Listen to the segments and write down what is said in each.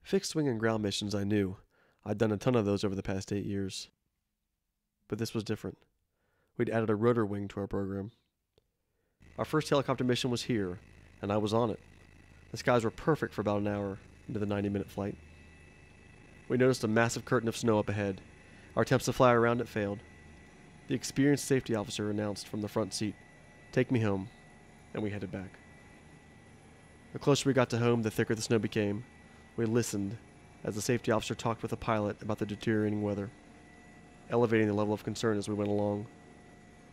Fixed wing and ground missions I knew. I'd done a ton of those over the past 8 years. But this was different. We'd added a rotor wing to our program. Our first helicopter mission was here, and I was on it. The skies were perfect for about an hour into the 90-minute flight. We noticed a massive curtain of snow up ahead. Our attempts to fly around it failed. The experienced safety officer announced from the front seat, "Take me home," and we headed back. The closer we got to home, the thicker the snow became. We listened as the safety officer talked with the pilot about the deteriorating weather, elevating the level of concern as we went along.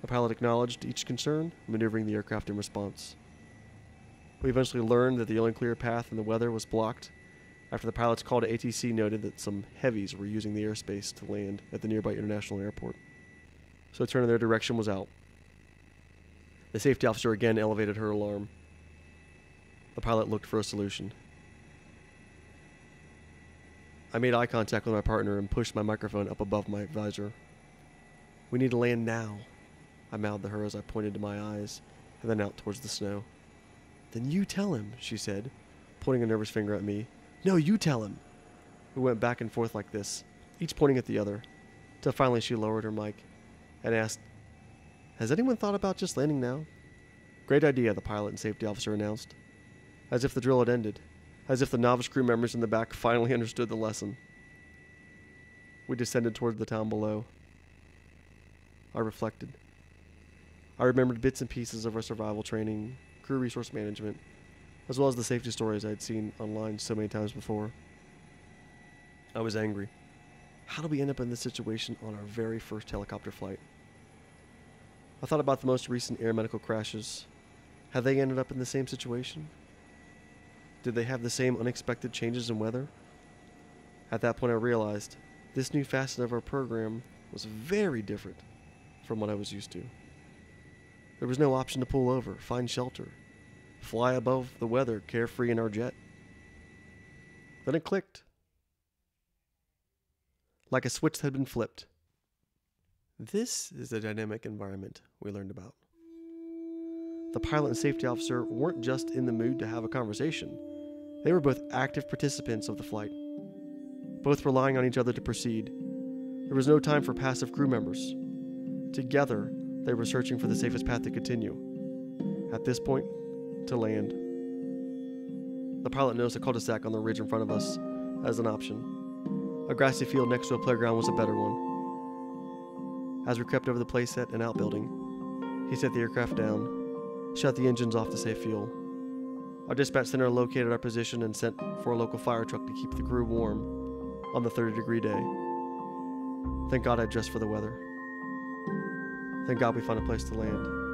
The pilot acknowledged each concern, maneuvering the aircraft in response. We eventually learned that the only clear path in the weather was blocked after the pilot's call to ATC noted that some heavies were using the airspace to land at the nearby international airport. So a turn in their direction was out. The safety officer again elevated her alarm. The pilot looked for a solution. I made eye contact with my partner and pushed my microphone up above my visor. "We need to land now," I mouthed to her as I pointed to my eyes and then out towards the snow. "Then you tell him," she said, pointing a nervous finger at me. "No, you tell him." We went back and forth like this, each pointing at the other, till finally she lowered her mic and asked, "Has anyone thought about just landing now?" "Great idea," the pilot and safety officer announced, as if the drill had ended, as if the novice crew members in the back finally understood the lesson. We descended toward the town below. I reflected. I remembered bits and pieces of our survival training, crew resource management, as well as the safety stories I had seen online so many times before. I was angry. How did we end up in this situation on our very first helicopter flight? I thought about the most recent air medical crashes. Had they ended up in the same situation? Did they have the same unexpected changes in weather? At that point I realized this new facet of our program was very different from what I was used to. There was no option to pull over, find shelter, fly above the weather carefree in our jet. Then it clicked. Like a switch had been flipped. This is the dynamic environment we learned about. The pilot and safety officer weren't just in the mood to have a conversation. They were both active participants of the flight, both relying on each other to proceed. There was no time for passive crew members. Together, they were searching for the safest path to continue. At this point, to land. The pilot noticed a cul-de-sac on the ridge in front of us as an option. A grassy field next to a playground was a better one. As we crept over the playset and outbuilding, he set the aircraft down, shut the engines off to save fuel. Our dispatch center located our position and sent for a local fire truck to keep the crew warm on the 30-degree day. Thank God I dressed for the weather. Thank God we found a place to land.